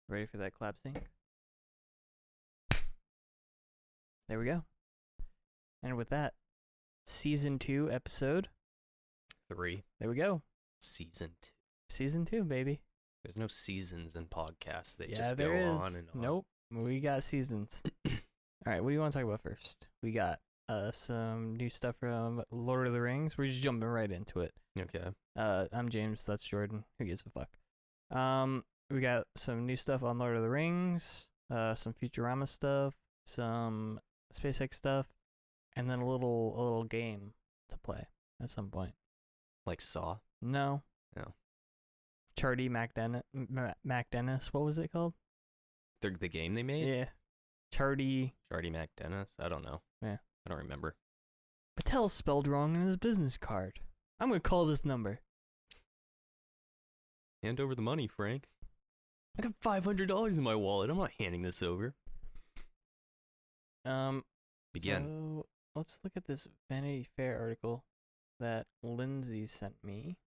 Ready for that clap sync? There we go. And with that, season 2, episode 3. There we go. Season 2. Season 2, baby. There's no seasons in podcasts. They Yeah, just go there is. on and on. Nope. We got seasons. All right, what do you want to talk about first? We got some new stuff from Lord of the Rings. We're just jumping right into it. Okay. I'm James. That's Jordan. Who gives a fuck? We got some new stuff on Lord of the Rings, some Futurama stuff, some SpaceX stuff, and then a little game to play at some point. Like Saw? No. No. Charty MacDennis. What was it called? The game they made? Yeah. Charty MacDennis? I don't know. Yeah. I don't remember. Patel's spelled wrong on his business card. I'm going to call this number. Hand over the money, Frank. I got $500 in my wallet. I'm not handing this over. Begin. So let's look at this Vanity Fair article that Lindsay sent me.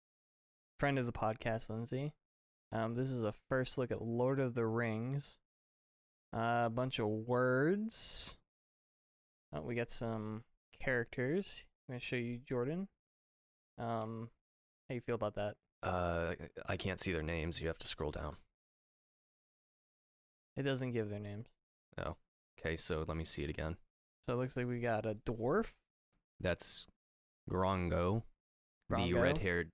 Friend of the podcast, Lindsay. This is a first look at Lord of the Rings. A bunch of words. We got some characters. I'm going to show you, Jordan. How you feel about that? I can't see their names. You have to scroll down. It doesn't give their names. Oh. Okay, so let me see it again. So it looks like we got a dwarf. That's Grongo. The Grongo? red-haired,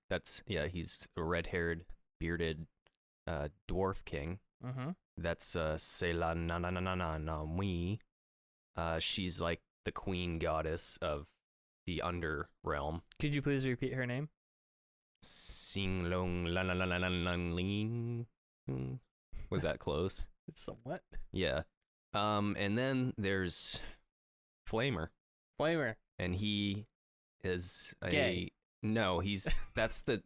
he's a red-haired, bearded dwarf king. Mm-hmm. That's Sela Nananananami. She's like the queen goddess of the Underrealm. Could you please repeat her name? Singlong Lanananananling. Was that close? Somewhat. Yeah. And then there's Flamer. Flamer. And he is Gay. No, that's the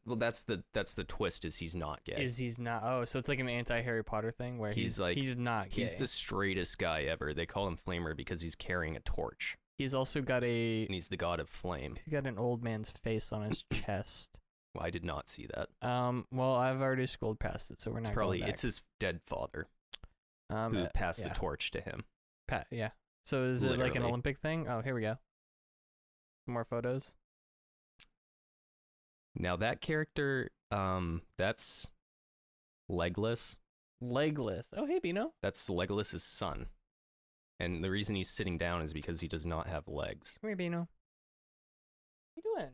twist is he's not gay. He's not? Oh, so it's like an anti-Harry Potter thing where he's not gay. He's the straightest guy ever. They call him Flamer because he's carrying a torch. He's also got and he's the god of flame. He's got an old man's face on his chest. Well, I did not see that. Well, I've already scrolled past it, so we're not going back. It's his dead father who passed the torch to him. Yeah. So is it like an Literally. Olympic thing? Oh, here we go. Some more photos. Now that character, that's Legolas. Legless. Oh, hey, Bino. That's Legolas's son. And the reason he's sitting down is because he does not have legs. Come here, Bino. What you doing?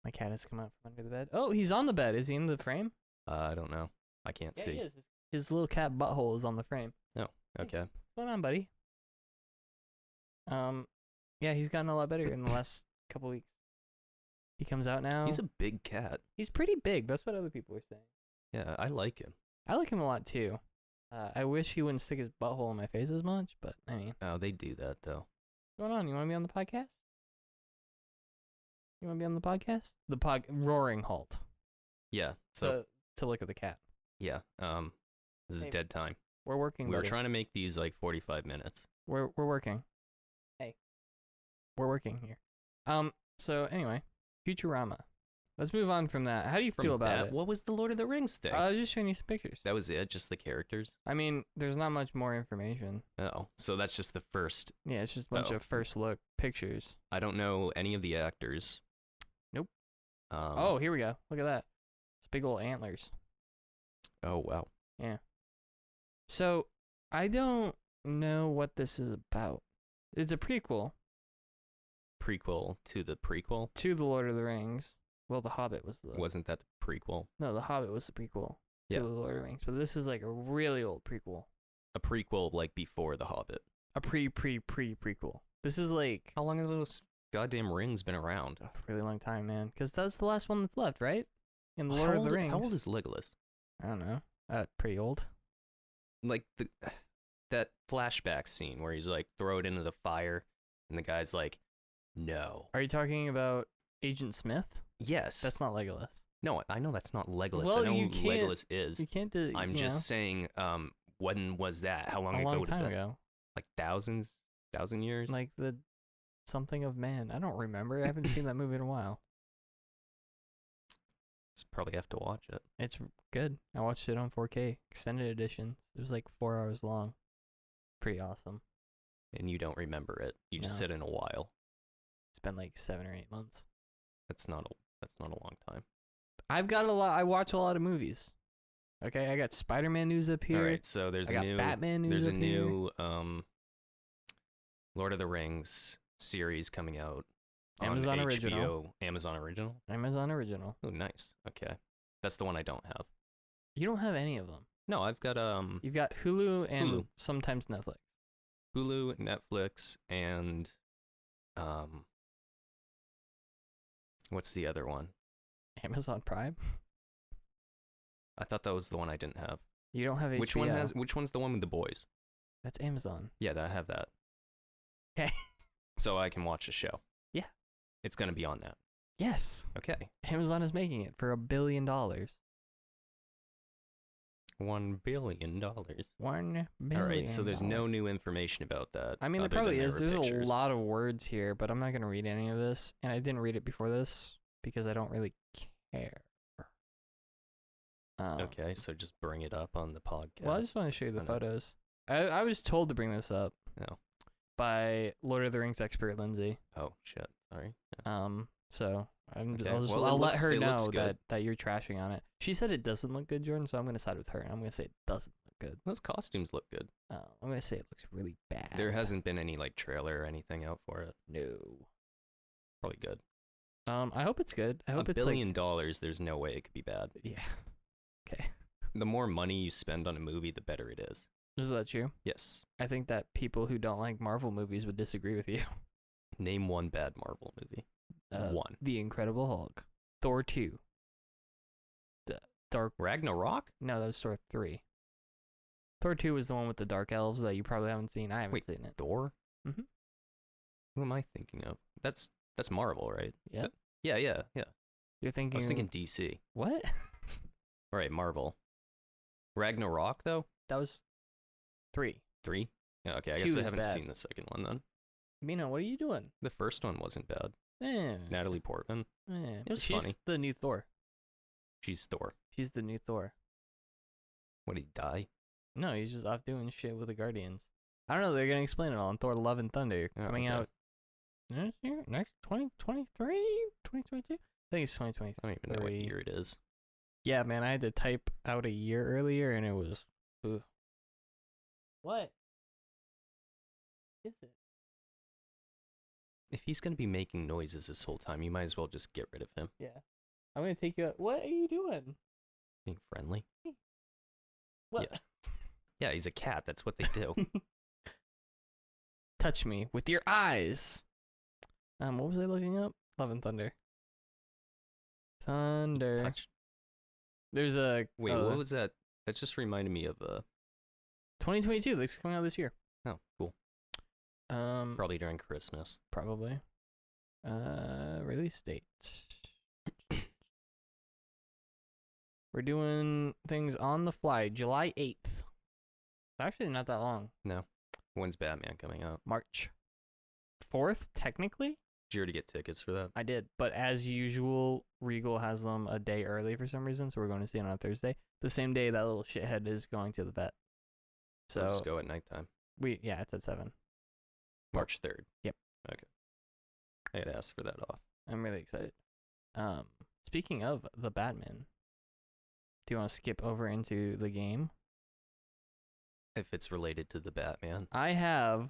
My cat has come out from under the bed. Oh, he's on the bed. Is he in the frame? I don't know. I can't see. He is. His little cat butthole is on the frame. Oh, okay. What's going on, buddy? Yeah, he's gotten a lot better in the last couple weeks. He comes out now. He's a big cat. He's pretty big. That's what other people were saying. Yeah, I like him. I like him a lot too. I wish he wouldn't stick his butthole in my face as much, but I mean. Oh, they do that though. What's going on? You want to be on the podcast? You want to be on the podcast? Roaring Halt. Yeah. So to look at the cat. yeah. This is dead time. We're working. We were buddy. trying to make these like 45 minutes. We're working. Hey. We're working here. So anyway, Futurama. Let's move on from that. How do you feel about it? What was the Lord of the Rings thing? I was just showing you some pictures. That was it? Just the characters? I mean, there's not much more information. Oh, so that's just the first. Yeah, it's just a bunch of first look pictures. I don't know any of the actors. Nope. Oh, here we go. Look at that. It's big old antlers. Oh, wow. Yeah. So, I don't know what this is about. It's a prequel. Prequel to the prequel? To The Lord of the Rings. Well, The Hobbit was the... Wasn't that the prequel? No, The Hobbit was the prequel to Yeah. The Lord of the Rings. But this is like a really old prequel. A prequel like before The Hobbit. A prequel. This is like... How long have those goddamn rings been around? A really long time, man. Because that was the last one that's left, right? In The Lord of the Rings. How old is Legolas? I don't know. Pretty old. Like that flashback scene where he's like, throw it into the fire, and the guy's like, no. Are you talking about Agent Smith? Yes. That's not Legolas. No, I know that's not Legolas. Well, I know you who can't- Legolas is. You can't do... I'm just saying, when was that? How long a ago long would it time have been? ago. Like thousands 1,000 years? Like the something of man. I don't remember. I haven't seen that movie in a while. Probably have to watch it. It's good. I watched it on 4K extended edition. It was like 4 hours long. Pretty awesome. And you don't remember it. You just No. said in a while. It's been like 7 or 8 months. That's not a long time. I've got a lot. I watch a lot of movies. Okay, I got Spider-Man news up here. All right, so there's I a got new Batman news there's a up here. new Lord of the Rings series coming out Amazon on original. HBO. Amazon original? Amazon original. Oh, nice. Okay. That's the one I don't have. You don't have any of them. No, I've got You've got Hulu and Hulu. sometimes Netflix. Hulu, Netflix, and what's the other one? Amazon Prime. I thought that was the one I didn't have. You don't have HBO. Which one's the one with the boys? That's Amazon. Yeah, I have that. Okay. So I can watch the show. Yeah. It's going to be on that. Yes. Okay. Amazon is making it for $1 billion. $1 $1 billion. billion. All right, so there's no new information about that. I mean, there other probably than is. there were There's pictures. a lot of words here, but I'm not going to read any of this. And I didn't read it before this because I don't really care. Okay, so just bring it up on the podcast. Well, I just want to show you the I know. photos. I was told to bring this up No. by Lord of the Rings expert Lindsay. Oh, shit. Sorry. So Okay, I'll well, I'll let looks- her it looks know good. that you're trashing on it. She said it doesn't look good, Jordan, so I'm going to side with her. And I'm going to say it doesn't look good. Those costumes look good. I'm going to say it looks really bad. There hasn't been any like trailer or anything out for it. No. Probably good. I hope it's good. I hope $1 it's billion, there's no way it could be bad. yeah. Okay. The more money you spend on a movie, the better it is. Is that true? Yes. I think that people who don't like Marvel movies would disagree with you. Name one bad Marvel movie. One. The Incredible Hulk. Thor 2. Dark. Ragnarok? No, that was Thor 3. Thor 2 was the one with the dark elves that you probably haven't seen. I haven't Wait, seen it. Thor? Mhm. Who am I thinking of? That's Marvel, right? Yeah. Yeah. You're I thinking. was thinking DC. What? All right, Marvel. Ragnarok, though? That was 3. 3? Yeah, okay, I 2 guess I is haven't bad. seen the second one then. Mina, what are you doing? The first one wasn't bad. Eh. Natalie Portman. It was She's funny. the new Thor. She's Thor. She's the new Thor. What, did he die? No, he's just off doing shit with the Guardians. I don't know. They're going to explain it all in Thor Love and Thunder Oh, coming okay. out next year? Next 2023? 2022? I think it's 2023. I don't even know what year it is. Yeah, man, I had to type out a year earlier and it was. Ugh. What? Is it? If he's going to be making noises this whole time, you might as well just get rid of him. Yeah. I'm going to take you out. What are you doing? Being friendly. What? Yeah, he's a cat. That's what they do. Touch me with your eyes. What was I looking up? Love and Thunder. Thunder. Touch. There's a Wait, what was that? That just reminded me of 2022. This is coming out this year. Oh, cool. Probably during Christmas. Probably. Release date. We're doing things on the fly. July 8th. Actually, not that long. No. When's Batman coming out? March 4th, technically. Did you already get tickets for that? I did, but as usual, Regal has them a day early for some reason, so we're going to see it on Thursday. The same day that little shithead is going to the vet. So So just go at nighttime. it's at 7. March 3rd. Yep. Okay. I gotta ask for that off. I'm really excited. Speaking of the Batman, do you want to skip over into the game? If it's related to the Batman. I have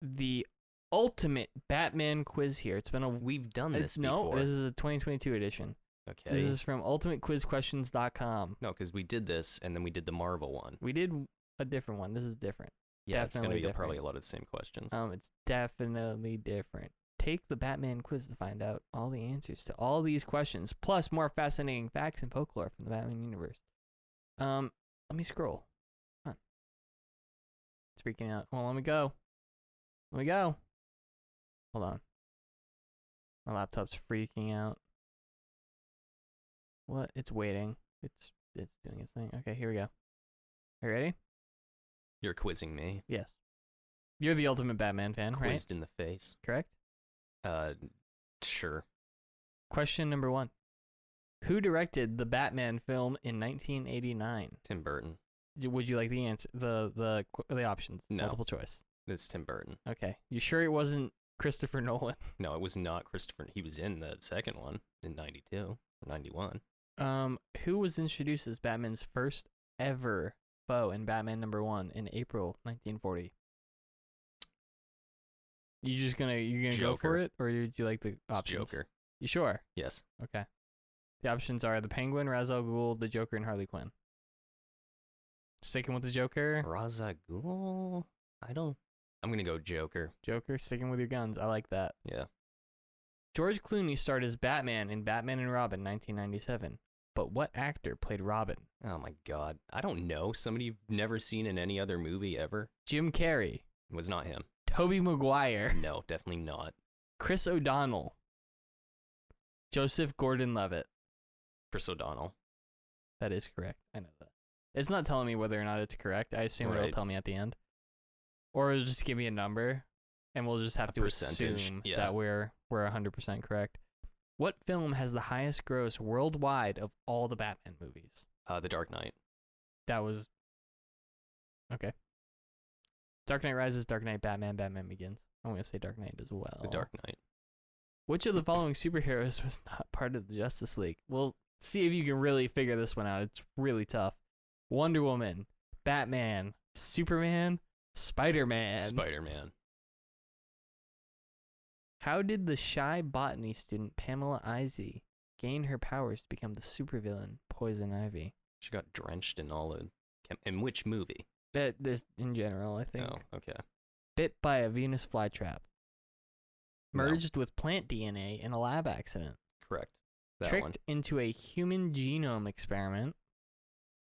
the ultimate Batman quiz here. It's been a We've done this before. No, this is a 2022 edition. Okay. This is from ultimatequizquestions.com. No, because we did this and then we did the Marvel one. We did a different one. This is different. Yeah, it's gonna Definitely be probably different. a lot of the same questions. It's definitely different. Take the Batman quiz to find out all the answers to all these questions, plus more fascinating facts and folklore from the Batman universe. Let me scroll. Come on. It's freaking out. Well, let me go. Hold on. My laptop's freaking out. What? It's waiting. It's doing its thing. Okay, here we go. Are you ready? You're quizzing me. Yes. You're the ultimate Batman fan, right? Quizzed in the face. Correct? Sure. Question number 1. Who directed the Batman film in 1989? Tim Burton. Would you like the answer? The options? No. Multiple choice. It's Tim Burton. Okay. You sure it wasn't Christopher Nolan? No, it was not Christopher. He was in the second one in 92 or 91. Who was introduced as Batman's first ever foe in Batman #1 in April 1940? You're gonna go for Joker. it, or would you like the It's options? Joker. You sure? Yes. Okay. The options are the Penguin, Ra's al Ghul, the Joker, and Harley Quinn. Sticking with the Joker. Ra's al Ghul? I'm going to go Joker. Joker, sticking with your guns. I like that. Yeah. George Clooney starred as Batman in Batman and Robin 1997. But what actor played Robin? Oh my God. I don't know. Somebody you've never seen in any other movie ever? Jim Carrey. It was not him. Tobey Maguire. No, definitely not. Chris O'Donnell. Joseph Gordon-Levitt. Chris O'Donnell. That is correct. I know that. It's not telling me whether or not it's correct. I assume it'll Right. tell me at the end. Or it'll just give me a number, and we'll just have A to percentage, assume yeah. that we're 100% correct. What film has the highest gross worldwide of all the Batman movies? The Dark Knight. That was... Okay. Dark Knight Rises, Dark Knight Batman, Batman Begins. I'm going to say Dark Knight as well. The Dark Knight. Which of the following superheroes was not part of the Justice League? We'll see if you can really figure this one out. It's really tough. Wonder Woman, Batman, Superman, Spider-Man. Spider-Man. How did the shy botany student Pamela Izzy gain her powers to become the supervillain Poison Ivy? She got drenched in all the... In which movie? This in general, I think. Oh, okay. Bit by a Venus flytrap. No. Merged with plant DNA in a lab accident. Correct. That Tricked one. into a human genome experiment.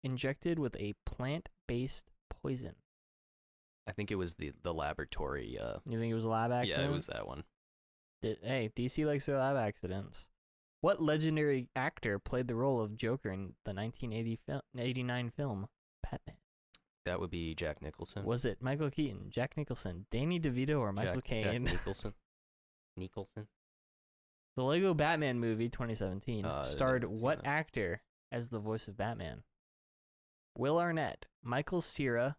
Injected with a plant-based poison. I think it was the laboratory. You think it was a lab accident? Yeah, it was that one. Hey, DC likes their lab accidents. What legendary actor played the role of Joker in the 1989 film Batman? That would be Jack Nicholson. Was it Michael Keaton, Jack Nicholson, Danny DeVito, or Michael Caine? Jack Nicholson. Nicholson. The Lego Batman movie 2017 starred haven't seen what this. actor as the voice of Batman? Will Arnett, Michael Cera,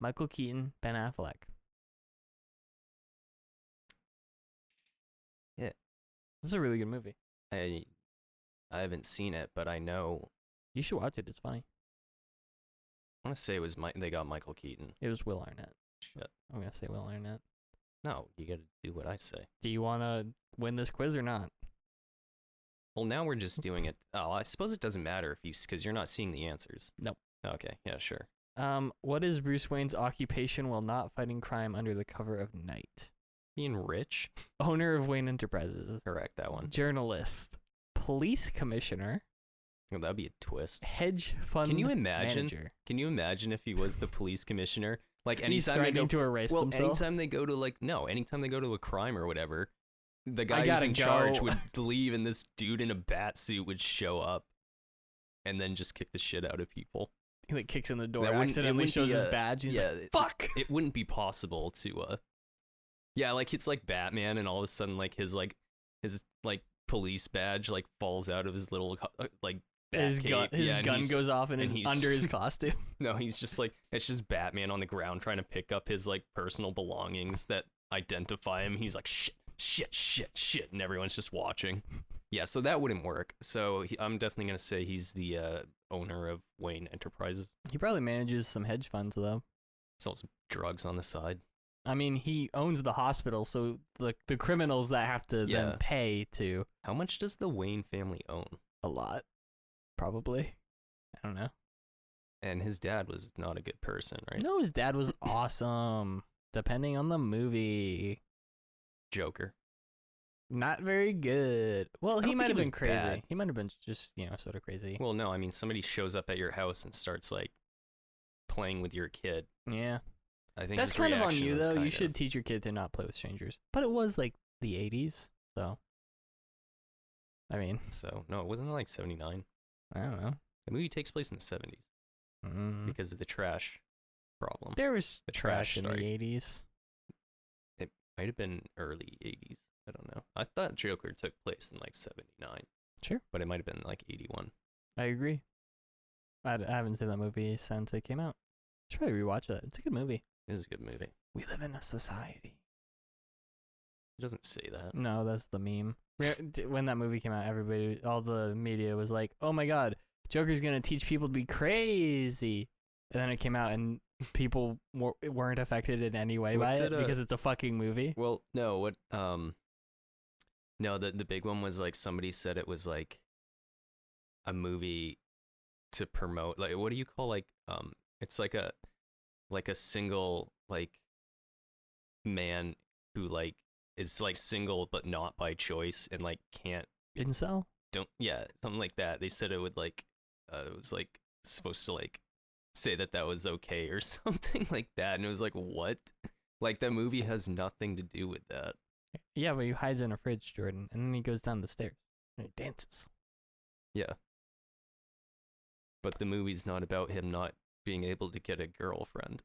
Michael Keaton, Ben Affleck. Yeah. This is a really good movie. I haven't seen it, but I know. You should watch it. It's funny. I want to say it was they got Michael Keaton. It was Will Arnett. Shit. I'm going to say Will Arnett. No, you got to do what I say. Do you want to win this quiz or not? Well, now we're just doing it. Oh, I suppose it doesn't matter because you're not seeing the answers. Nope. Okay. Yeah. Sure. What is Bruce Wayne's occupation while not fighting crime under the cover of night? Being rich. Owner of Wayne Enterprises. Correct. That one. Journalist. Police commissioner. Well, that'd be a twist. Hedge fund Can you imagine? manager. Can you imagine if he was the police commissioner? Like He's anytime they threatening go to erase well, himself. anytime they go to anytime they go to a crime or whatever, the guy who's gotta in go. charge would leave, and this dude in a bat suit would show up, and then just kick the shit out of people. He like kicks in the door, That wouldn't- it accidentally wouldn't shows be his a- badge. He's yeah, like, "Fuck!" It wouldn't be possible to. Yeah, like it's like Batman, and all of a sudden, like his police badge like falls out of his little like. His gun and goes off and he's is under his costume. No, he's just like, it's just Batman on the ground trying to pick up his like personal belongings that identify him. He's like, shit, and everyone's just watching. Yeah, so that wouldn't work. So I'm definitely going to say he's the owner of Wayne Enterprises. He probably manages some hedge funds though. Sells drugs on the side. I mean, he owns the hospital, so the criminals that have to Yeah. then pay to How much does the Wayne family own? a lot, probably. I don't know. And his dad was not a good person, right? No, his dad was awesome. Depending on the movie, Joker. not very good. Well, I he don't might think have it been was crazy. bad. He might have been just sort of crazy. Well, no, I mean, somebody shows up at your house and starts like playing with your kid. Yeah, I think that's his kind of on reaction you was though. kind You of- should teach your kid to not play with strangers. But it was like the 80s, so I mean, So no, it wasn't like 79. I don't know. The movie takes place in the 70s because of the trash problem. There was The trash trash in the story. 80s. It might have been early 80s. I don't know. I thought Joker took place in like 79. Sure. But it might have been like 81. I agree. I haven't seen that movie since it came out. Should probably rewatch it. It's a good movie. It is a good movie. We live in a society. It doesn't say that. No, that's the meme. When that movie came out, everybody, all the media was like, "Oh my God, Joker's gonna teach people to be crazy," and then it came out and people weren't affected in any way by it because it's a fucking movie. Well, no, what no, the big one was like somebody said it was like a movie to promote, like, what do you call, like, it's like a single, like, man who like is like single but not by choice and like can't Incel? Yeah, something like that. They said it would like it was like supposed to like say that was okay or something like that, and it was like, what? Like, that movie has nothing to do with that. Yeah, but he hides in a fridge, Jordan, and then he goes down the stairs and he dances. Yeah. But the movie's not about him not being able to get a girlfriend.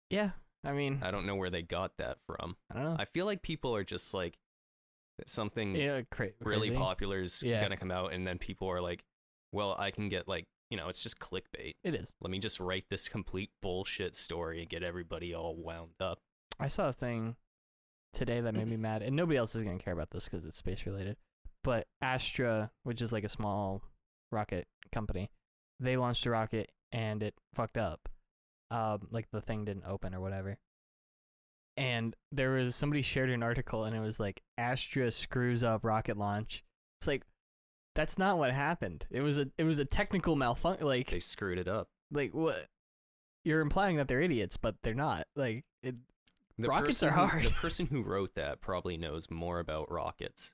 Yeah, I mean, I don't know where they got that from. I don't know. I feel like people are just like, something really crazy. popular is gonna come out, and then people are like, well, I can get like, it's just clickbait. It is. Let me just write this complete bullshit story and get everybody all wound up. I saw a thing today that made me mad, and nobody else is going to care about this because it's space related, but Astra, which is like a small rocket company, they launched a rocket and it fucked up. Like the thing didn't open or whatever. And there was somebody shared an article and it was like, Astra screws up rocket launch. It's like, that's not what happened. It was a technical malfunction. Like, they screwed it up. Like, what? You're implying that they're idiots, but they're not. Like, rockets are hard. The person who wrote that probably knows more about rockets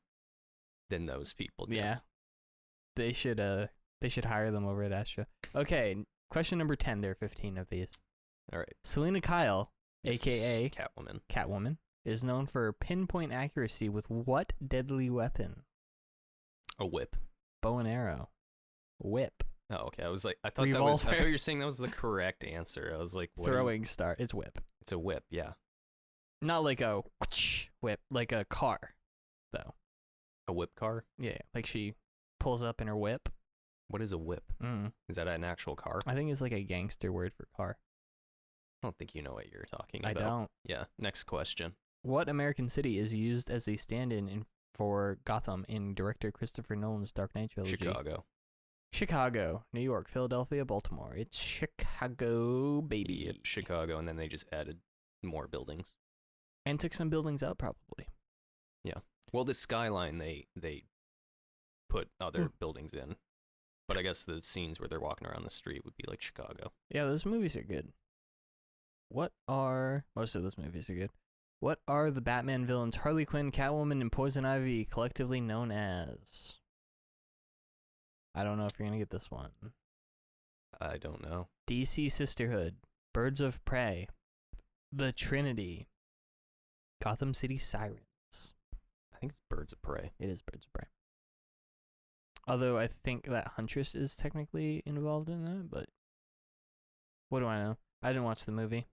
than those people do. Yeah. They should hire them over at Astra. Okay, question number 10. There are 15 of these. All right. Selena Kyle, aka Catwoman, is known for pinpoint accuracy with what deadly weapon? A whip. Bow and arrow. Whip. Oh, okay. I was like, I thought you were saying that was the correct answer. I was like, throwing star. It's whip. It's a whip, yeah. Not like a whip, like a car, though. A whip car? Yeah, like she pulls up in her whip. What is a whip? Is that an actual car? I think it's like a gangster word for car. I don't think you know what you're talking about. I don't. Yeah, next question. What American city is used as a stand-in for Gotham in director Christopher Nolan's Dark Knight trilogy? Chicago, New York, Philadelphia, Baltimore. It's Chicago, baby. Yep, Chicago, and then they just added more buildings. And took some buildings out, probably. Yeah. Well, the skyline, they put other buildings in. But I guess the scenes where they're walking around the street would be like Chicago. Yeah, those movies are good. Most of those movies are good. What are the Batman villains Harley Quinn, Catwoman, and Poison Ivy collectively known as? I don't know if you're going to get this one. I don't know. DC Sisterhood, Birds of Prey, The Trinity, Gotham City Sirens. I think it's Birds of Prey. It is Birds of Prey. Although I think that Huntress is technically involved in that, but what do I know? I didn't watch the movie.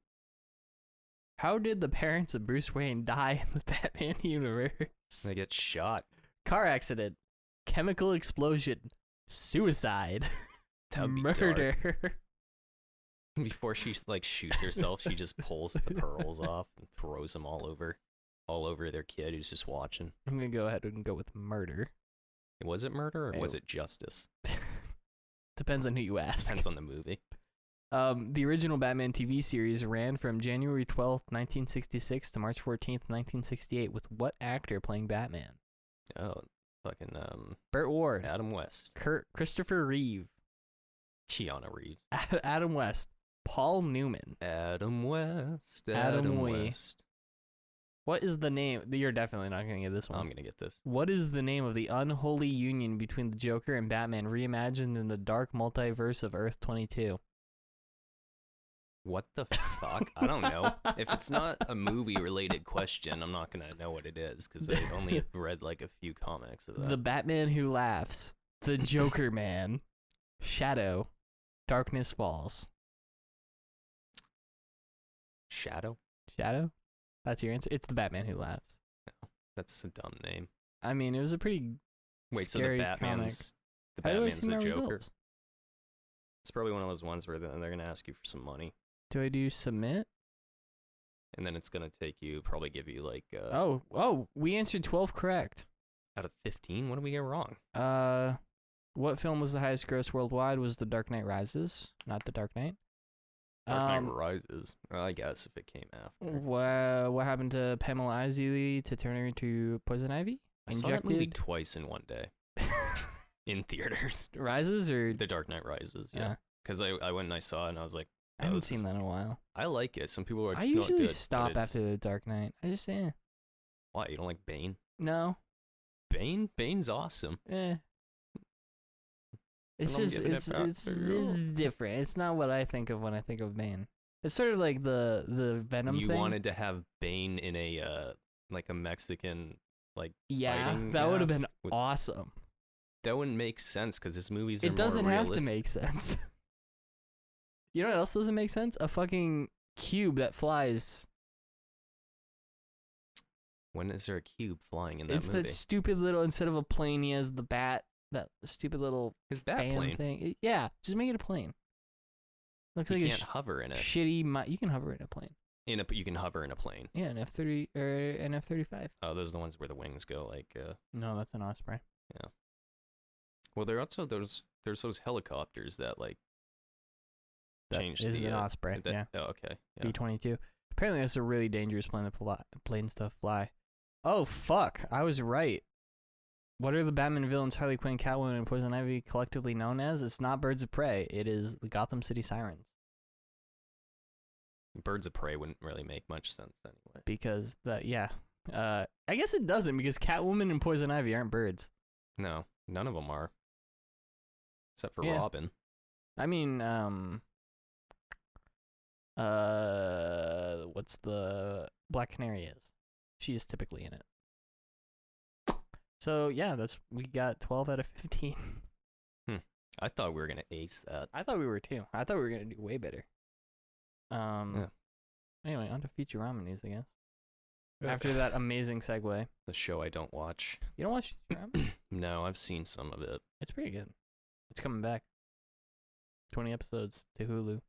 How did the parents of Bruce Wayne die in the Batman universe? They get shot. Car accident, chemical explosion, suicide, murder. Before she like shoots herself, she just pulls the pearls off and throws them all over their kid who's just watching. I'm gonna go ahead and go with murder. Was it murder or was it justice? Depends on who you ask. Depends on the movie. The original Batman TV series ran from January 12th, 1966 to March 14th, 1968 with what actor playing Batman? Oh, fucking Burt Ward, Adam West, Christopher Reeve, Keanu Reeves, Adam West, Paul Newman, Adam West. What is the name? You're definitely not going to get this one. I'm going to get this. What is the name of the unholy union between the Joker and Batman reimagined in the dark multiverse of Earth 22? What the fuck? I don't know. If it's not a movie-related question, I'm not going to know what it is because I only read like a few comics of that. The Batman Who Laughs, The Joker Man, Shadow, Darkness Falls. Shadow? Shadow? That's your answer? It's the Batman Who Laughs. No, that's a dumb name. I mean, it was a pretty Wait, so scary the Batman's comic. How do I the see my Joker? results? It's probably one of those ones where they're gonna ask you for some money, Do I do submit? and then it's gonna take you probably give you like Oh, we answered 12 correct. out of 15. What did we get wrong? What film was the highest gross worldwide? Was The Dark Knight Rises, not The Dark Knight. Dark Knight Rises. Well, I guess if it came after. What happened to Pamela Isley to turn her into Poison Ivy? I saw that movie twice in one day in theaters. Rises or The Dark Knight Rises, yeah. Because I went and I saw it and I was like, I haven't seen that in a while. I like it. Some people are just I not usually good, stop but after The Dark Knight. I just Why, you don't like Bane? no. Bane's awesome. It's And I'm just giving it it's back it's to it's you. different. It's not what I think of when I think of Bane. It's sort of like the Venom You thing. wanted to have Bane in a like a Mexican yeah, fighting that would have been mask with- awesome. That wouldn't make sense because his movies are It doesn't more have to realistic. make sense. You know what else doesn't make sense? A fucking cube that flies. When is there a cube flying in that It's movie? that stupid little, instead of a plane, he has the bat, that stupid little His bat fan plane. thing. Yeah, just make it a plane. Looks You like can't a hover in it. shitty. You can hover in a plane. You can hover in a plane. Yeah, an F-30 or an F-35. Oh, those are the ones where the wings go like. No, that's an Osprey. Well, there are also there's those helicopters that like That change is the an Osprey. that- Yeah, Oh, okay. Yeah. B-22. Apparently, that's a really dangerous plane to fly. Oh fuck! I was right. What are the Batman villains Harley Quinn, Catwoman, and Poison Ivy collectively known as? It's not Birds of Prey. It is the Gotham City Sirens. Birds of Prey wouldn't really make much sense anyway. Because I guess it doesn't because Catwoman and Poison Ivy aren't birds. No, none of them are. Except for Yeah. Robin. I mean, what's the Black Canary is? She is typically in it. So yeah, we got 12 out of 15. I thought we were gonna ace that. I thought we were too. I thought we were gonna do way better. Anyway, on to Futurama news, I guess. After that amazing segue. The show I don't watch. You don't watch Futurama? No, I've seen some of it. It's pretty good. It's coming back. 20 episodes to Hulu.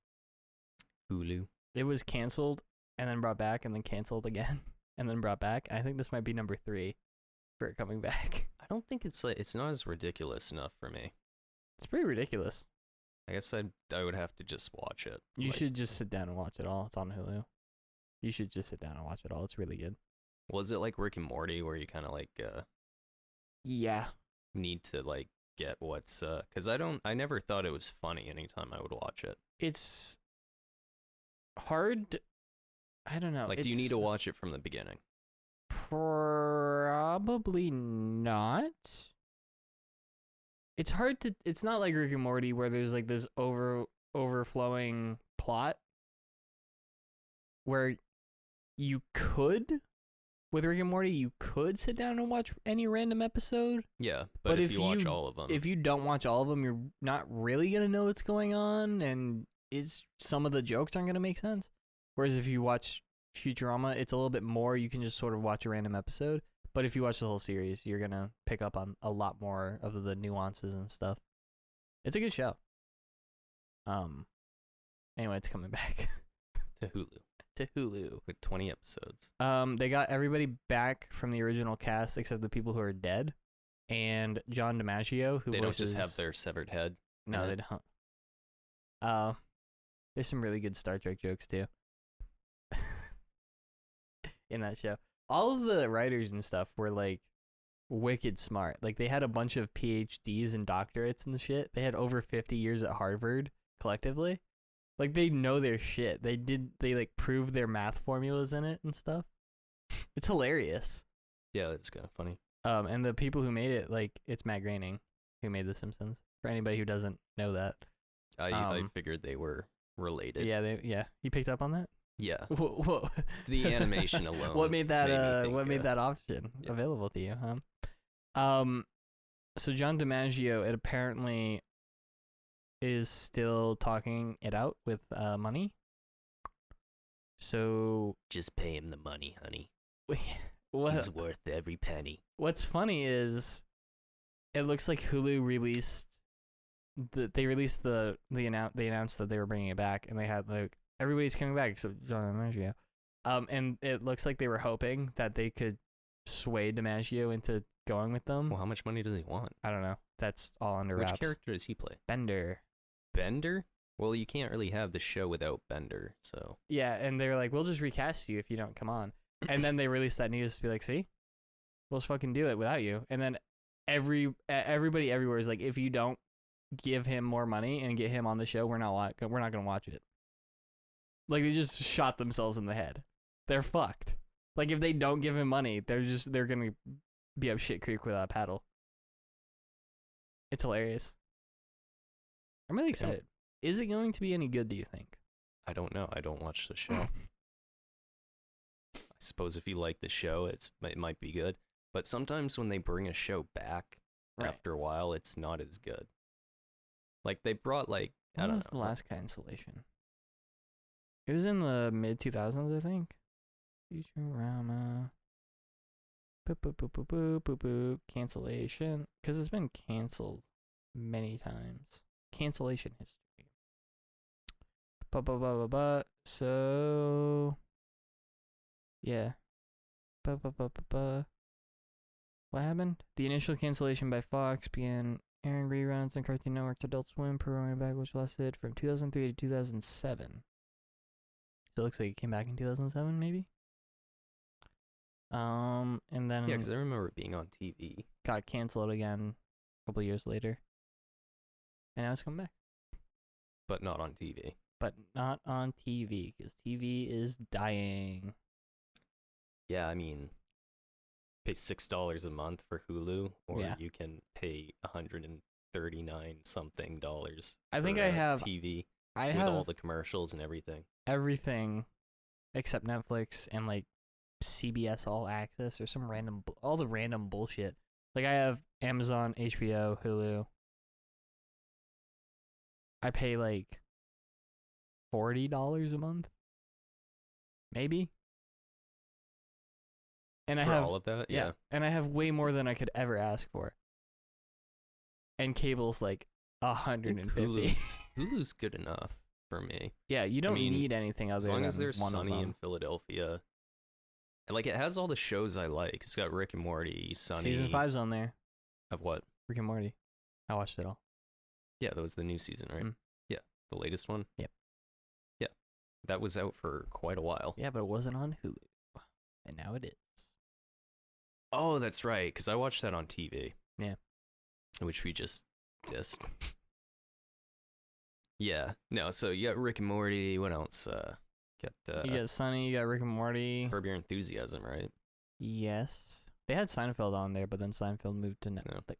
Hulu. It was canceled and then brought back and then canceled again and then brought back. I think this might be number 3 for it coming back. I don't think it's not as ridiculous enough for me. It's pretty ridiculous. I guess I would have to just watch it. You should just sit down and watch it all. It's on Hulu. You should just sit down and watch it all. It's really good. Was it like Rick and Morty where you kind of like Yeah. need to like get what's because I never thought it was funny anytime I would watch it. It's hard. I don't know. Like, do you need to watch it from the beginning? Probably not. It's hard to. It's not like Rick and Morty where there's like this overflowing plot where you could, with Rick and Morty, you could sit down and watch any random episode. Yeah, but if you watch all of them, if you don't watch all of them, you're not really gonna know what's going on, and some of the jokes aren't gonna make sense. Whereas if you watch Futurama, it's a little bit more. You can just sort of watch a random episode. But if you watch the whole series, you're going to pick up on a lot more of the nuances and stuff. It's a good show. Anyway, it's coming back to Hulu. To Hulu With 20 episodes. They got everybody back from the original cast except the people who are dead. And John DiMaggio, who They don't voices... just have their severed head. No, they don't. There's some really good Star Trek jokes, too. In that show. All of the writers and stuff were, like, wicked smart. Like, they had a bunch of PhDs and doctorates and shit. They had over 50 years at Harvard, collectively. Like, they know their shit. They like, proved their math formulas in it and stuff. It's hilarious. Yeah, that's kind of funny. And the people who made it, like, it's Matt Groening who made The Simpsons. For anybody who doesn't know that. I figured they were related. Yeah. You picked up on that? Yeah. What? The animation alone. What made that? What made that option available to you? So John DiMaggio, it apparently is still talking it out with money. So Just pay him the money, honey. what? He's worth every penny. What's funny is, it looks like Hulu released. They announced that they were bringing it back, and they had like everybody's coming back except John DiMaggio. And it looks like they were hoping that they could sway DiMaggio into going with them. Well, how much money does he want? I don't know. That's all under wraps. Which character does he play? Bender. Bender? Well, you can't really have the show without Bender, so. Yeah, and they're like, we'll just recast you if you don't come on. And then they released that news to be like, see, we'll just fucking do it without you. And then everybody everywhere is like, if you don't give him more money and get him on the show, we're not gonna watch it. Like, they just shot themselves in the head. They're fucked. Like, if they don't give him money, they're gonna be up shit creek without a paddle. It's hilarious. I'm really excited. Is it going to be any good, do you think? I don't know. I don't watch the show. I suppose if you like the show, it might be good. But sometimes when they bring a show back after a while, it's not as good. Like, they brought, like, I don't know. When was the last Cancellation? It was in the mid-2000s, I think. Futurama. Cancellation. Because it's been canceled many times. Cancellation History. So, yeah. What happened? The initial cancellation by Fox began airing reruns on Cartoon Network's Adult Swim programming back, which lasted from 2003 to 2007. So it looks like it came back in 2007, maybe? And then... Yeah, because I remember it being on TV. Got canceled again a couple years later. And now it's coming back. But not on TV. But not on TV, because TV is dying. Yeah, I mean, pay $6 a month for Hulu, or you can pay $139 something. I think for, I have TV with with all the commercials and everything. Everything except Netflix and like CBS All Access or some all the random bullshit. Like, I have Amazon, HBO, Hulu. I pay like $40 a month, maybe. And I have all of that, yeah. And I have way more than I could ever ask for. And cable's like $150. Hulu's good enough for me. Yeah, you don't need anything other than as long as there's one Sunny of them. in Philadelphia. Like, it has all the shows I like. It's got Rick and Morty, Sunny. Season 5's on there. Of what? Rick and Morty. I watched it all. Yeah, that was the new season, right? Yeah, the latest one. Yep. Yeah, that was out for quite a while. Yeah, but it wasn't on Hulu, and now it is. Oh, that's right, because I watched that on TV. Yeah. Which we just dissed. Yeah. No, so you got Rick and Morty. What else? You got Sunny, you got Rick and Morty. Curb Your Enthusiasm, right? Yes. They had Seinfeld on there, but then Seinfeld moved to Netflix. No.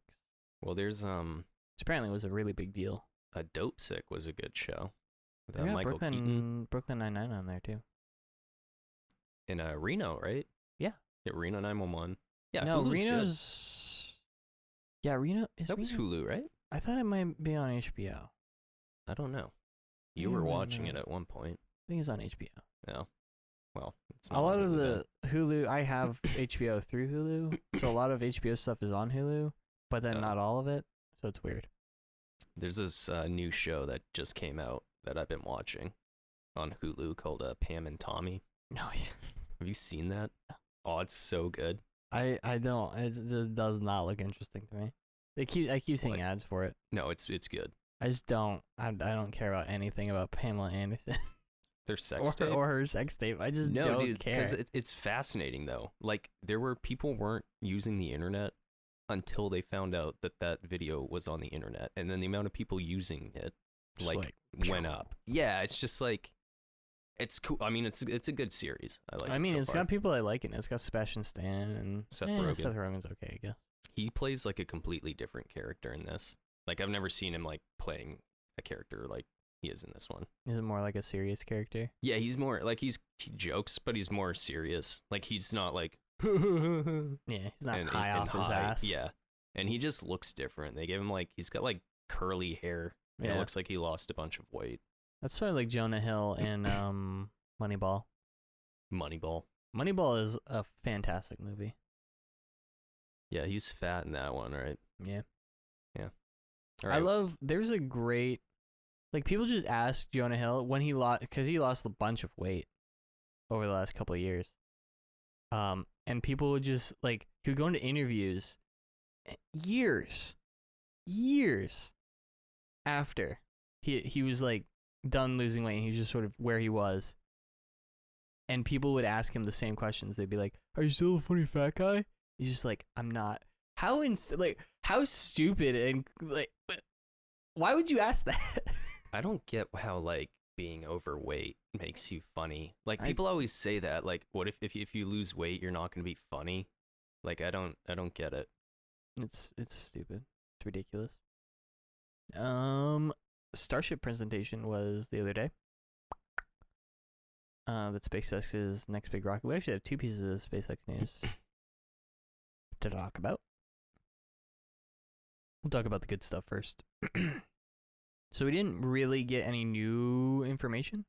Well, there's which apparently was a really big deal. A Dope Sick was a good show. With They got Michael Keaton. Brooklyn Nine-Nine on there too. In Reno, right? Yeah. Yeah, Reno 911. Yeah, no, Hulu's Reno's. Good. Yeah, Reno. That was Hulu, right? I thought it might be on HBO. I don't know. You were watching it at one point. I think it's on HBO. Yeah. Well, it's not a lot of the Hulu. I have HBO through Hulu, so a lot of HBO stuff is on Hulu, but then not all of it. So it's weird. There's this new show that just came out that I've been watching on Hulu called Pam and Tommy. No, yeah. Have you seen that? Oh, it's so good. I don't. It does not look interesting to me. I keep seeing ads for it. No, it's good. I just don't. I don't care about anything about Pamela Anderson. Their sex tape or her sex tape. I just don't care. Because it's fascinating though. Like, there were people weren't using the internet until they found out that video was on the internet, and then the amount of people using it went up. Yeah, it's just like, it's cool. I mean, it's a good series. I like. It's got people I like in it. It's got Sebastian Stan and Seth Rogen. Seth Rogen's okay, I guess. He plays like a completely different character in this. Like, I've never seen him like playing a character like he is in this one. Is it more like a serious character? Yeah, he's more like he jokes, but he's more serious. Like, he's not like yeah, he's not high off his ass. Yeah, and he just looks different. They gave him he's got like curly hair. Yeah, it looks like he lost a bunch of weight. That's sort of like Jonah Hill in Moneyball. Moneyball. Moneyball is a fantastic movie. Yeah, he's fat in that one, right? Yeah. All I right. love, there's a great, like, people just ask Jonah Hill when he lost, because he lost a bunch of weight over the last couple of years. And people would just, like, he would go into interviews years after he was, like, done losing weight, and he was just sort of where he was. And people would ask him the same questions. They'd be like, "Are you still a funny fat guy?" He's just like, "I'm not." How stupid and like, why would you ask that? I don't get how like being overweight makes you funny. Like people always say that. Like, what if you lose weight, you're not gonna be funny? Like I don't get it. It's stupid. It's ridiculous. Starship presentation was the other day. That SpaceX's next big rocket. We actually have two pieces of SpaceX news to talk about. We'll talk about the good stuff first. So we didn't really get any new information.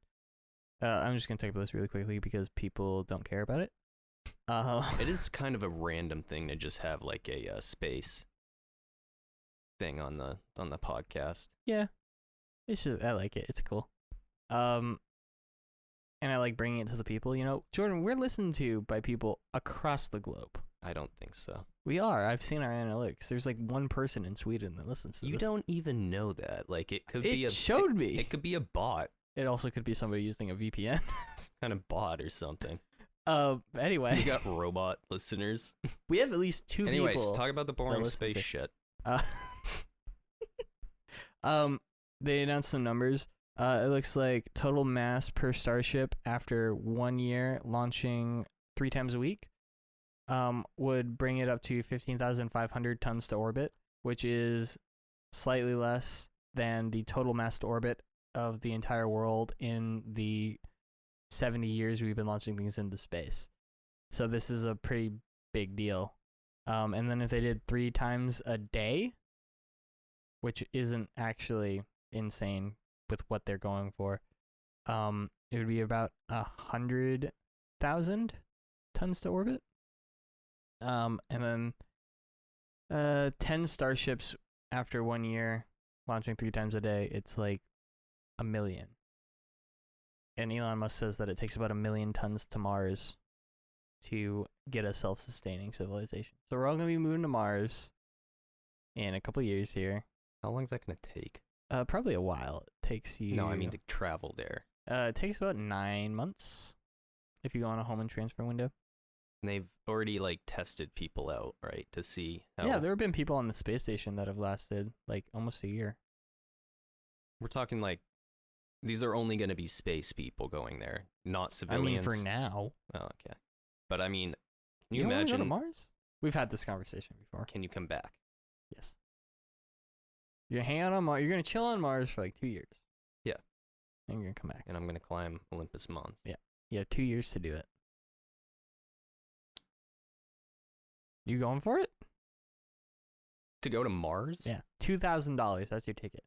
I'm just going to talk about this really quickly because people don't care about it. It is kind of a random thing to just have like a space thing on the podcast. Yeah. It's just, I like it. It's cool. And I like bringing it to the people. You know, Jordan, we're listened to by people across the globe. I don't think so. We are. I've seen our analytics. There's like one person in Sweden that listens to You this. don't even know that. Like it could be It showed me. It could be a bot. It also could be somebody using a VPN. Some kind of bot or something. Anyway. We got robot listeners. We have at least two Anyways, people. talk about the boring listen space to- shit. They announced some numbers. It looks like total mass per Starship after 1 year launching 3 times a week would bring it up to 15,500 tons to orbit, which is slightly less than the total mass to orbit of the entire world in the 70 years we've been launching things into space. So this is a pretty big deal. And then if they did 3 times a day, which isn't actually insane with what they're going for, it would be about 100,000 tons to orbit. And then 10 starships after 1 year launching 3 times a day, it's like 1 million. And Elon Musk says that it takes about 1 million tons to Mars to get a self-sustaining civilization. So we're all going to be moving to Mars in a couple years here. How long is that going to take? Probably a while. It takes you... No, I mean to travel there. It takes about 9 months if you go on a home and transfer window. And they've already like tested people out, right, to see how... Yeah, there have been people on the space station that have lasted like almost a year. We're talking like these are only going to be space people going there, not civilians. I mean, for now. Oh, okay. But I mean, can You you don't wanna imagine? go to Mars? We've had this conversation before. Can you come back? Yes. You're gonna hang out on Mars. You're gonna chill on Mars for like 2 years. Yeah. And you're gonna come back. And I'm going to climb Olympus Mons. Yeah. You have 2 years to do it. You going for it? To go to Mars? Yeah. $2,000. That's your ticket.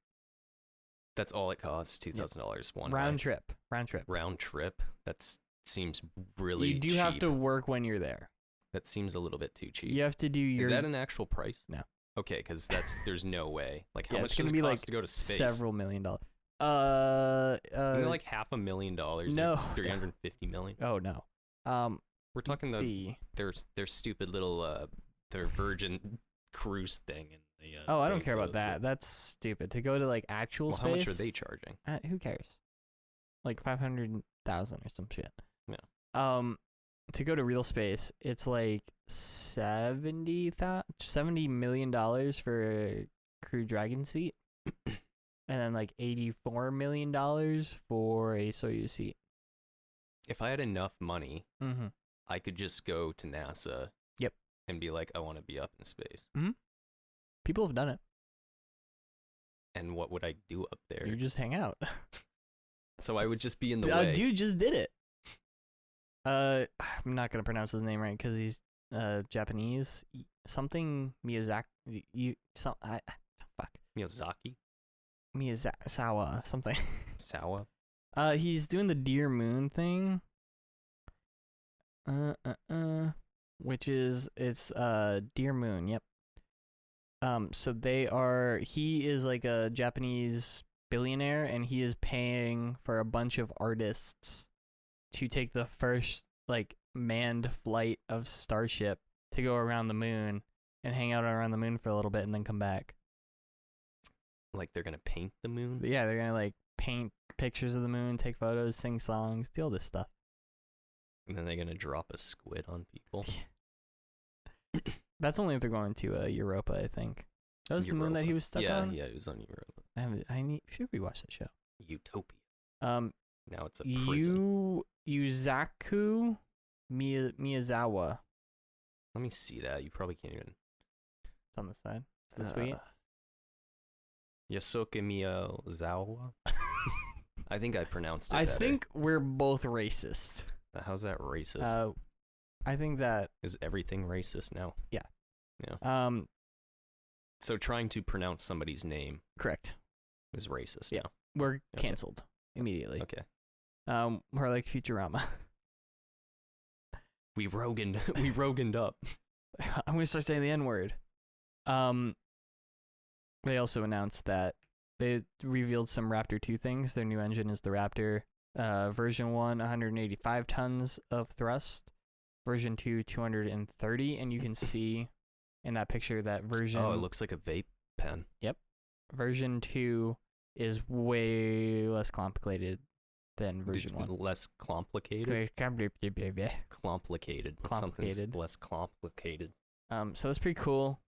That's all it costs, $2,000 one Round way. trip. Round trip. Round trip? That seems really You do cheap. have to work when you're there. That seems a little bit too cheap. You have to do your... Is that an actual price? No. Okay, because there's no way. Like, how Yeah, much it's does gonna it be cost like to go to space? several $1 million. Isn't it like $500,000? no. Or $350 million. Oh no. We're talking their stupid little their Virgin cruise thing and the. Oh, I don't thing, care so about it's that. like- That's stupid. To go to like actual well, space. how much are they charging? Who cares? Like 500,000 or some shit. Yeah. To go to real space, it's like $70 million for a Crew Dragon seat, and then like $84 million for a Soyuz seat. If I had enough money, Mm-hmm. I could just go to NASA. Yep. And be like, I want to be up in space. People have done it. And what would I do up there? You just hang out. So I would just be in the way. Dude just did it. I'm not gonna pronounce his name right because he's Japanese. Something Miyazaki. Fuck. Miyazaki? Miyazawa something. Sawa? He's doing the Dear Moon thing. Which is it's Dear Moon. Yep. So he is like a Japanese billionaire, and he is paying for a bunch of artists to take the first like manned flight of Starship to go around the moon and hang out around the moon for a little bit and then come back. Like they're gonna paint the moon? But yeah, they're gonna like paint pictures of the moon, take photos, sing songs, do all this stuff. And then they're gonna drop a squid on people. That's only if they're going to Europa, I think. That was the moon that he was stuck on? Yeah, it was on Europa. Should rewatch that show. Utopia. Now it's a prison. Yuzaku Miyazawa. Let me see that. You probably can't even. It's on the side. It's the tweet. Yasuke Miyazawa. I think I pronounced it I better. think we're both racist. How's that racist? I think that is everything racist now? Yeah. Yeah. So trying to pronounce somebody's name correct is racist. Yeah. Now. We're canceled immediately. Okay. We're like Futurama. We Roganed up. I'm gonna start saying the N-word. They also announced that they revealed some Raptor 2 things. Their new engine is the Raptor. Version 1, 185 tons of thrust. Version 2, 230. And you can see in that picture that version... Oh, it looks like a vape pen. Yep. Version 2 is way less complicated than version 1. Less complicated? Complicated. Something's less complicated. So that's pretty cool.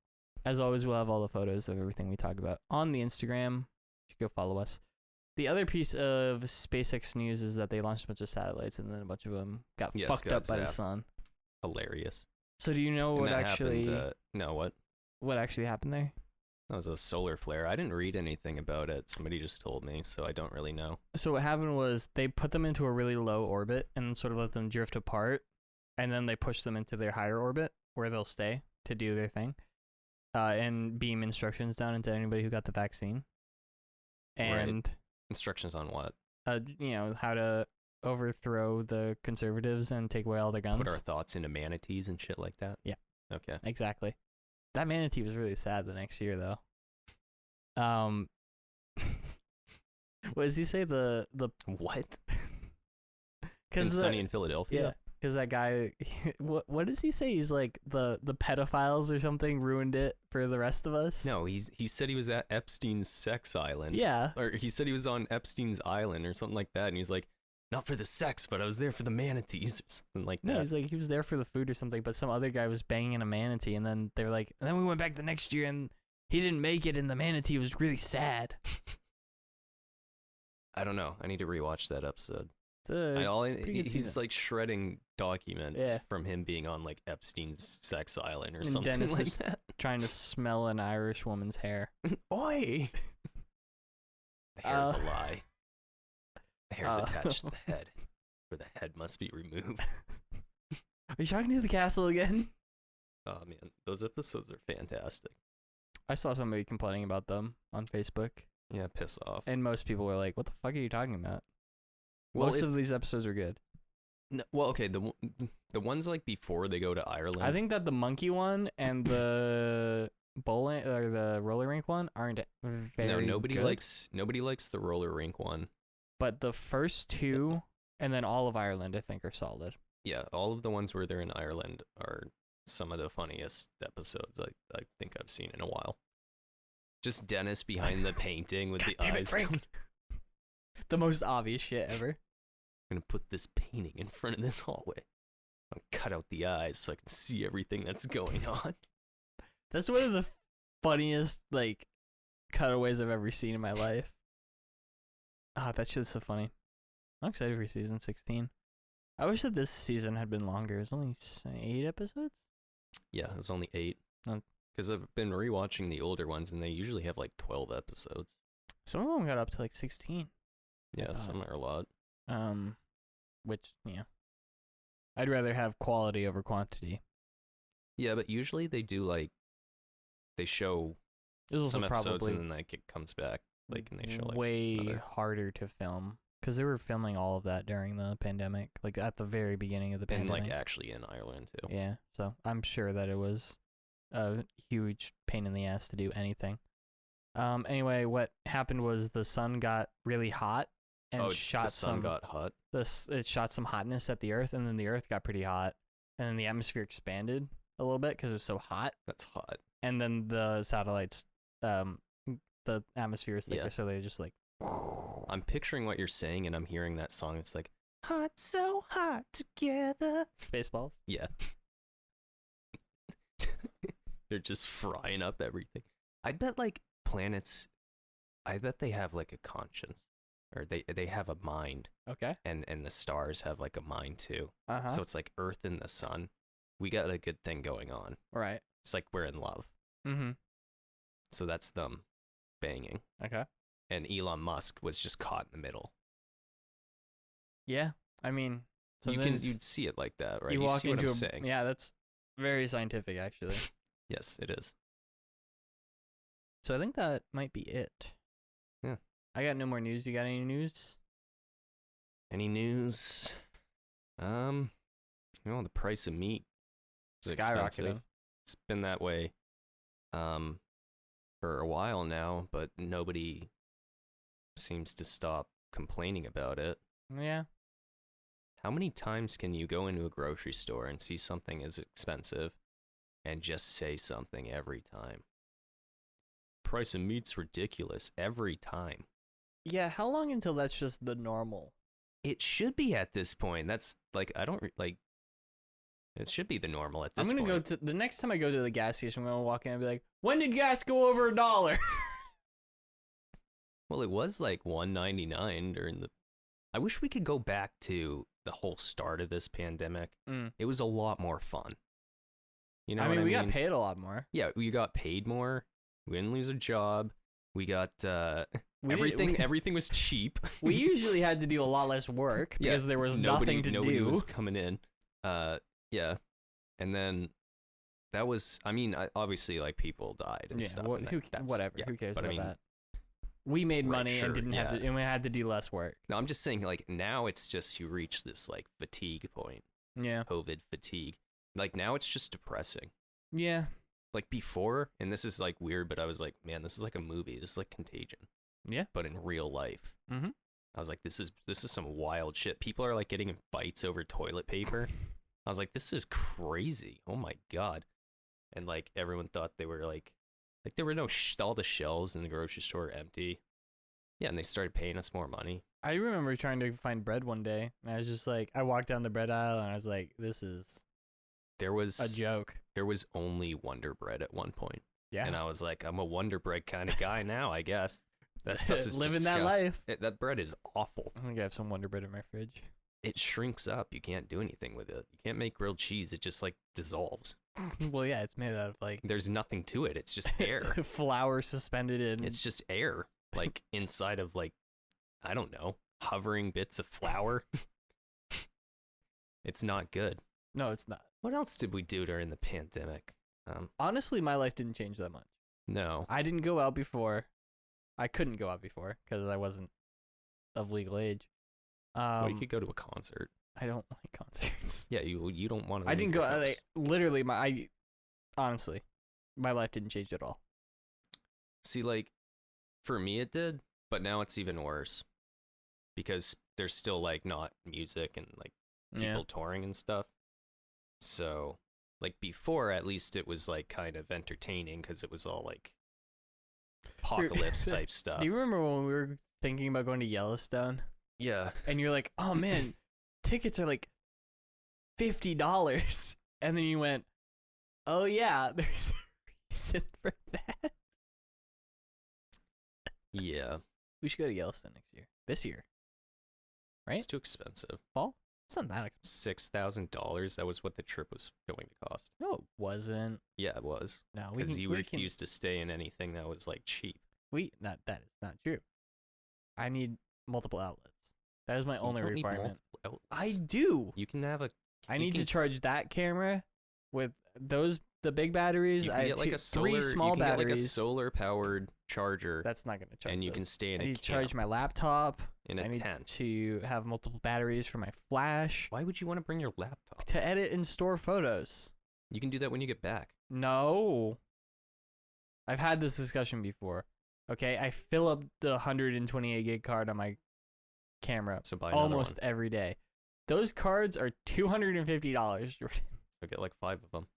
As always, we'll have all the photos of everything we talk about on the Instagram. You should go follow us. The other piece of SpaceX news is that they launched a bunch of satellites, and then a bunch of them got fucked up by the sun. Hilarious. So do you know what actually... no, what? What actually happened there? That was a solar flare. I didn't read anything about it. Somebody just told me, so I don't really know. So what happened was they put them into a really low orbit and sort of let them drift apart, and then they pushed them into their higher orbit where they'll stay to do their thing, and beam instructions down into anybody who got the vaccine. And right. Instructions on what? How to overthrow the conservatives and take away all their guns. Put our thoughts into manatees and shit like that? Yeah. Okay. Exactly. That manatee was really sad the next year, though. What does he say? The what? Because Sunny in Philadelphia. Yeah. Because that guy, what does he say? He's like the pedophiles or something ruined it for the rest of us. No, he said he was at Epstein's sex island. Yeah. Or he said he was on Epstein's island or something like that, and he's like, not for the sex, but I was there for the manatees or something like that. No, he's like, he was there for the food or something, but some other guy was banging a manatee, and then they were like, and then we went back the next year, and he didn't make it, and the manatee was really sad. I don't know. I need to rewatch that episode. He's like shredding documents from him being on like Epstein's sex island or and something Dennis like is that. Trying to smell an Irish woman's hair. Oi! The hair's a lie. The hair's attached to the head, where the head must be removed. Are you talking to the castle again? Oh man, those episodes are fantastic. I saw somebody complaining about them on Facebook. Yeah, piss off. And most people were like, what the fuck are you talking about? Well, most of these episodes are good. No, well, okay, the ones like before they go to Ireland. I think that the monkey one and the bowling or the roller rink one aren't very nobody good. Nobody likes the roller rink one. But the first two and then all of Ireland I think are solid. Yeah, all of the ones where they're in Ireland are some of the funniest episodes I think I've seen in a while. Just Dennis behind the painting with the eyes. The most obvious shit ever. I'm gonna put this painting in front of this hallway. I'll cut out the eyes so I can see everything that's going on. That's one of the funniest like cutaways I've ever seen in my life. That shit's so funny. I'm excited for season 16. I wish that this season had been longer. It's only 8 episodes? Yeah, it was only 8. Because I've been rewatching the older ones, and they usually have like 12 episodes. Some of them got up to like 16. Yeah, some are a lot. Which, yeah. I'd rather have quality over quantity. Yeah, but usually they do like, they show some episodes and then like it comes back. Like, and they show like way harder to film Because they were filming all of that during the pandemic, like at the very beginning of the And pandemic. like actually in Ireland too. Yeah, so I'm sure that it was a huge pain in the ass to do anything. Anyway, what happened was the sun got really hot and shot the sun some. got hot. It shot some hotness at the Earth, and then the Earth got pretty hot, and then the atmosphere expanded a little bit because it was so hot, That's hot. and then the satellites, the atmosphere is thicker, Yeah. so they just like. I'm picturing what you're saying, and I'm hearing that song. It's like hot, so hot together. Baseballs. Yeah. They're just frying up everything. I bet like planets, I bet they have like a conscience, or they have a mind, Okay. and the stars have like a mind too. Uh-huh. So it's like Earth and the sun. We got a good thing going on. Right. It's like we're in love. Mm-hmm. So that's them banging. Okay. And Elon Musk was just caught in the middle. Yeah. I mean, You'd see it like that, right? You You walk see what into I'm saying? Yeah, that's very scientific, actually. Yes, it is. So I think that might be it. Yeah. I got no more news. You got any news? Any news? The price of meat is expensive. Skyrocketing. It's been that way for a while now, but nobody seems to stop complaining about it. Yeah. How many times can you go into a grocery store and see something as expensive and just say something every time? Price of meat's ridiculous every time. Yeah, how long until that's just the normal? It should be at this point. That's like, it should be the normal at this I'm point. going to go to the next time I go to the gas station, I'm going to walk in and be like, when did gas go over $1? Well, it was like $1.99 during the. I wish we could go back to the whole start of this pandemic. Mm. It was a lot more fun. You know I what mean, I we mean? got paid a lot more. Yeah, we got paid more. We didn't lose a job. We got We everything was cheap. We usually had to do a lot less work because there was nothing to nobody do. was coming in. Yeah, and then that was. I mean, obviously, like people died and stuff. And Whatever. Yeah, Who cares but about I mean, that? We made right, money sure, and didn't have yeah. to, and we had to do less work. No, I'm just saying, like now it's just you reach this like fatigue point. Yeah. COVID fatigue. Like now it's just depressing. Yeah. Like before, and this is like weird, but I was like, man, this is like a movie. This is like Contagion. Yeah. But in real life. Mm-hmm. I was like, this is some wild shit. People are like getting in fights over toilet paper. I was like, this is crazy. Oh my god. And like everyone thought they were like there were no all the shelves in the grocery store were empty. Yeah, and they started paying us more money. I remember trying to find bread one day, and I was just like, I walked down the bread aisle, and I was like, this is There was a joke. There was only Wonder Bread at one point. Yeah. And I was like, I'm a Wonder Bread kind of guy now, I guess. That stuff is living that disgusting. life. That bread is awful. I'm gonna have some Wonder Bread in my fridge. It shrinks up. You can't do anything with it. You can't make grilled cheese. It just like dissolves. Well, yeah, it's made out of like There's nothing to it. It's just air. flour suspended in. It's just air, like inside of like, I don't know, hovering bits of flour. It's not good. No, it's not. What else did we do during the pandemic? Honestly, my life didn't change that much. No. I didn't go out before. I couldn't go out before because I wasn't of legal age. Well, you could go to a concert. I don't like concerts. Yeah, you don't want to. I didn't go. Literally, honestly, my life didn't change at all. See, like, for me it did, but now it's even worse because there's still like not music and like people touring and stuff. So, like before, at least it was like kind of entertaining because it was all like apocalypse type stuff. Do you remember when we were thinking about going to Yellowstone? Yeah. And you're like, oh man, tickets are like $50. And then you went, oh yeah, there's a reason for that. Yeah. We should go to Yellowstone next year. This year. Right? It's too expensive. Fall? It's not that expensive. $6,000. That was what the trip was going to cost. No, it wasn't. Yeah, it was. No, because you refused to stay in anything that was like cheap. That is not true. I need multiple outlets. That is my only You don't need requirement. multiple outlets. I do. You can have a. I need to charge that camera with those the big batteries. You I can have get like a solar, three small you can batteries. get like a solar powered charger, That's not going to charge. and you those. can stay in I a need to charge camp my laptop. in I a need tent. to have multiple batteries for my flash Why would you want to bring your laptop? to edit and store photos. You can do that when you get back. No. I've had this discussion before. Okay, I fill up the 128 gig card on my camera So buy another almost one. every day. Those cards are $250, Jordan. So get like 5 of them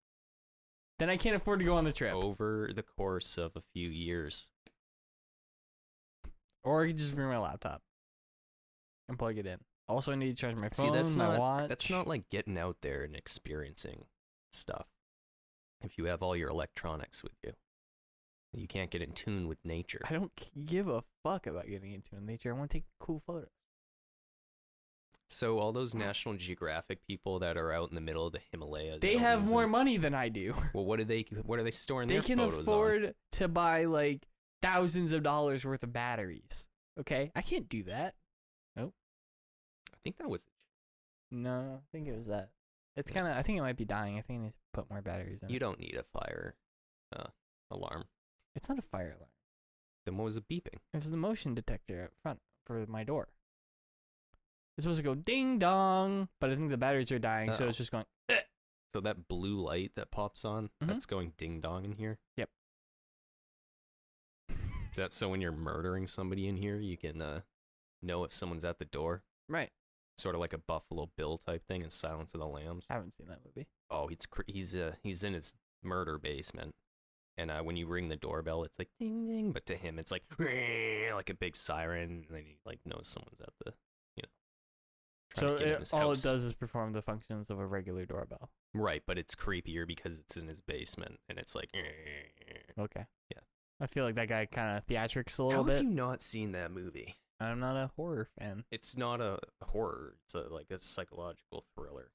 Then I can't afford to go on the trip. over the course of a few years. Or I could just bring my laptop and plug it in. Also, I need to charge my phone, See, my watch. that's not like getting out there and experiencing stuff. If you have all your electronics with you, you can't get in tune with nature. I don't give a fuck about getting into nature. I want to take cool photos. So all those National Geographic people that are out in the middle of the Himalayas, They have more money than I do. Well, what are they storing They their can photos afford to buy like thousands of dollars worth of batteries. Okay, I can't do that. on? I think that was. No, I think it was that. It's kind of. I think it might be dying. I think I need to put more batteries in. You It. don't need a fire alarm. It's not a fire alarm. Then what was it beeping? It was the motion detector up front for my door. It's supposed to go ding dong, but I think the batteries are dying, so Oh. it's just going. So that blue light that pops on, Mhm. that's going ding dong in here? Yep. Is that so when you're murdering somebody in here, you can know if someone's at the door? Right. Sort of like a Buffalo Bill type thing in Silence of the Lambs. I haven't seen that movie. Oh, he's in his murder basement. And when you ring the doorbell, it's like ding ding, but to him it's like like a big siren, and then he like knows someone's at the, trying So to get in his all house. it does is perform the functions of a regular doorbell. Right, but it's creepier because it's in his basement, and it's like. Okay. Yeah. I feel like that guy kind of theatrics a How little have bit. you not seen that movie? I'm not a horror fan. It's not a horror. It's like a psychological thriller.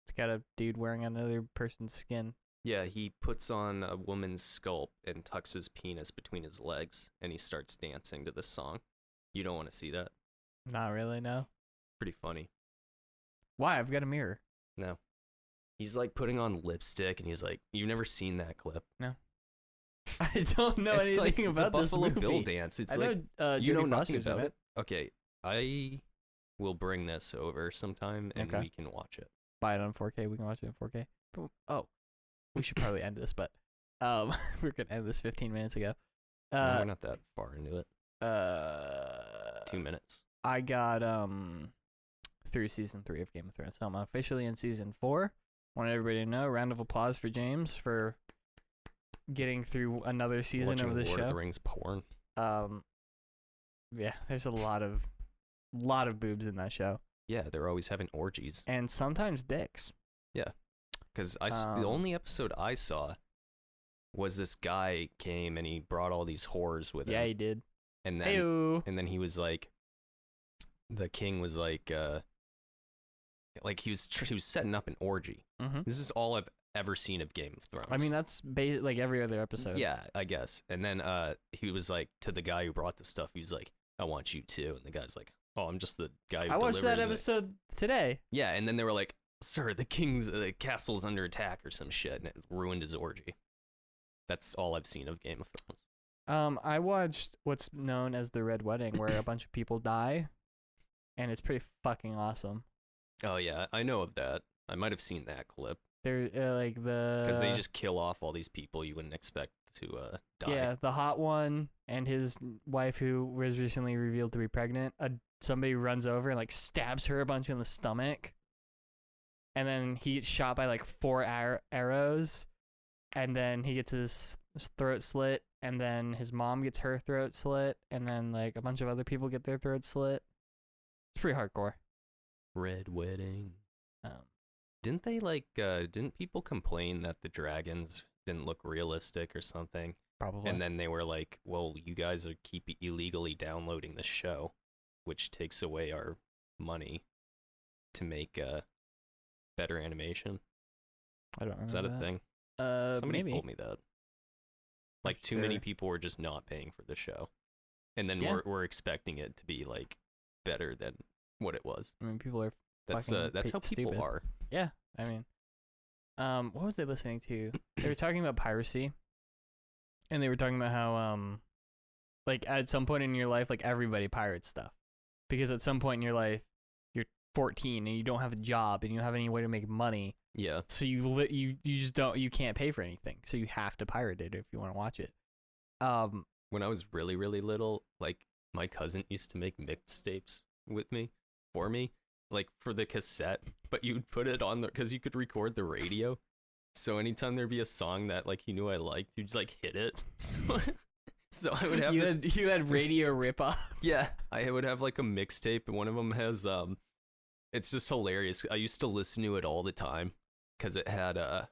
It's got a dude wearing another person's skin. Yeah, he puts on a woman's sculpt and tucks his penis between his legs, and he starts dancing to this song. You don't want to see that? Not really, no. Pretty funny. Why? I've got a mirror. No. He's like putting on lipstick, and he's like, "You've never seen that clip?" I don't know It's like anything about the this Buffalo movie. Bill dance. It's I like know you know Jodie nothing Foster's in about it. it. Okay, I will bring this over sometime, and Okay. we can watch it. Buy it on 4K. We can watch it in 4K. Oh, we should probably end this, but we're gonna end this 15 minutes ago. No, we're not that far into it. 2 minutes. I got through season 3 of Game of Thrones. So I'm officially in season 4. Want everybody to know. Round of applause for James for getting through another season Watching of this Lord show. of the Rings porn. Yeah, there's a lot of boobs in that show, Yeah, they're always having orgies. and sometimes dicks. Because the only episode I saw was this guy came and he brought all these whores with Yeah, him. he did. And then Heyo. and then he was like, the king was like he was setting up an orgy. Mm-hmm. This is all I've ever seen of Game of Thrones. I mean, that's like every other episode. Yeah, I guess. And then he was like, to the guy who brought the stuff, he was like, "I want you too." And the guy's like, "Oh, I'm just the guy who I watched that delivers it." episode today. Yeah, and then they were like, "Sir, the castle's under attack," or some shit, and it ruined his orgy. That's all I've seen of Game of Thrones. I watched what's known as the Red Wedding, where a bunch of people die, and it's pretty fucking awesome. Oh yeah, I know of that. I might have seen that clip They're like the because they just kill off all these people you wouldn't expect to die. yeah, the hot one and his wife who was recently revealed to be pregnant. Somebody runs over and like stabs her a bunch in the stomach, and then he gets shot by like 4 arrows, and then he gets his throat slit, and then his mom gets her throat slit, and then like a bunch of other people get their throat slit. It's pretty hardcore. Red Wedding. Um, Didn't they didn't people complain that the dragons didn't look realistic or something? probably. And then they were like, "Well, you guys are illegally downloading this show, which takes away our money to make better animation." I don't remember Is that a thing? Somebody maybe. told me that. Like, too many people were just not paying for the show, and then Yeah. we're expecting it to be like better than what it was. I mean, people are That's fucking how people stupid. are. Yeah, I mean, what was they listening to? They were talking about piracy, and they were talking about how like at some point in your life, like everybody pirates stuff, because at some point in your life, you're 14 and you don't have a job and you don't have any way to make money. Yeah. So you just you can't pay for anything, so you have to pirate it if you want to watch it. When I was really, really little, like my cousin used to make mixtapes with me, for me, like for the cassette, but you'd put it on because you could record the radio. So anytime there'd be a song that like he knew I liked, you'd like hit it. So I would have you had radio ripoffs. Yeah, I would have like a mixtape, and one of them has it's just hilarious. I used to listen to it all the time because it had I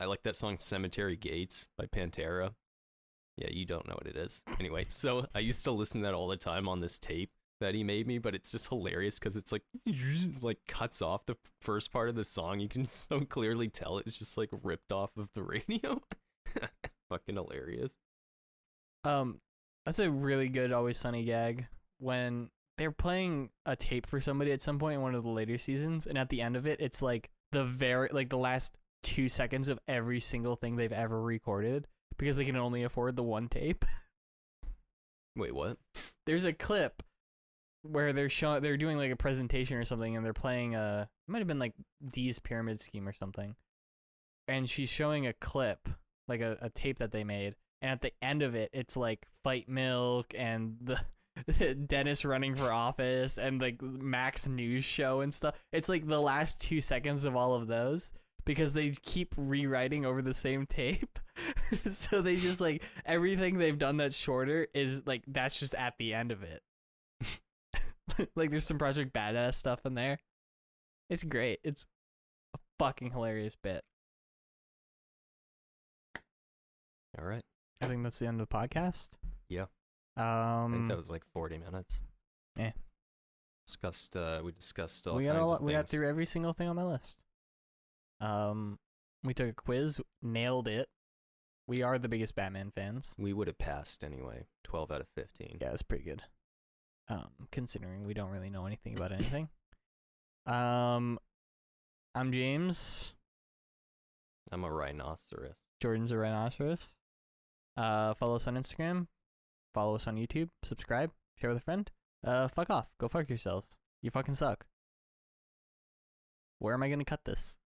like that song "Cemetery Gates" by Pantera. Yeah, you don't know what it is. Anyway, so I used to listen to that all the time on this tape that he made me, but it's just hilarious because it's like cuts off the first part of the song. You can so clearly tell it's just like ripped off of the radio. Fucking hilarious. That's a really good Always Sunny gag when they're playing a tape for somebody at some point in one of the later seasons, and at the end of it, it's like the last 2 seconds of every single thing they've ever recorded because they can only afford the one tape. Wait, what? There's a clip where they're doing like a presentation or something, and they're playing it might have been like Dee's Pyramid Scheme or something, and she's showing a clip, like a tape that they made, and at the end of it, it's like Fight Milk and the Dennis running for office and like Max News show and stuff. It's like the last 2 seconds of all of those because they keep rewriting over the same tape. So they just like everything they've done that's shorter is like that's just at the end of it. Like there's some Project Badass stuff in there. It's great. It's a fucking hilarious bit. All right. I think that's the end of the podcast. Yeah. I think that was like 40 minutes. Yeah. We discussed all we kinds of things. We got through every single thing on my list. We took a quiz, nailed it. We are the biggest Batman fans. We would have passed anyway. 12 out of 15. Yeah, it's pretty good. Considering we don't really know anything about anything. I'm James. I'm a rhinoceros. Jordan's a rhinoceros. Follow us on Instagram. Follow us on YouTube. Subscribe. Share with a friend. Fuck off. Go fuck yourselves. You fucking suck. Where am I going to cut this?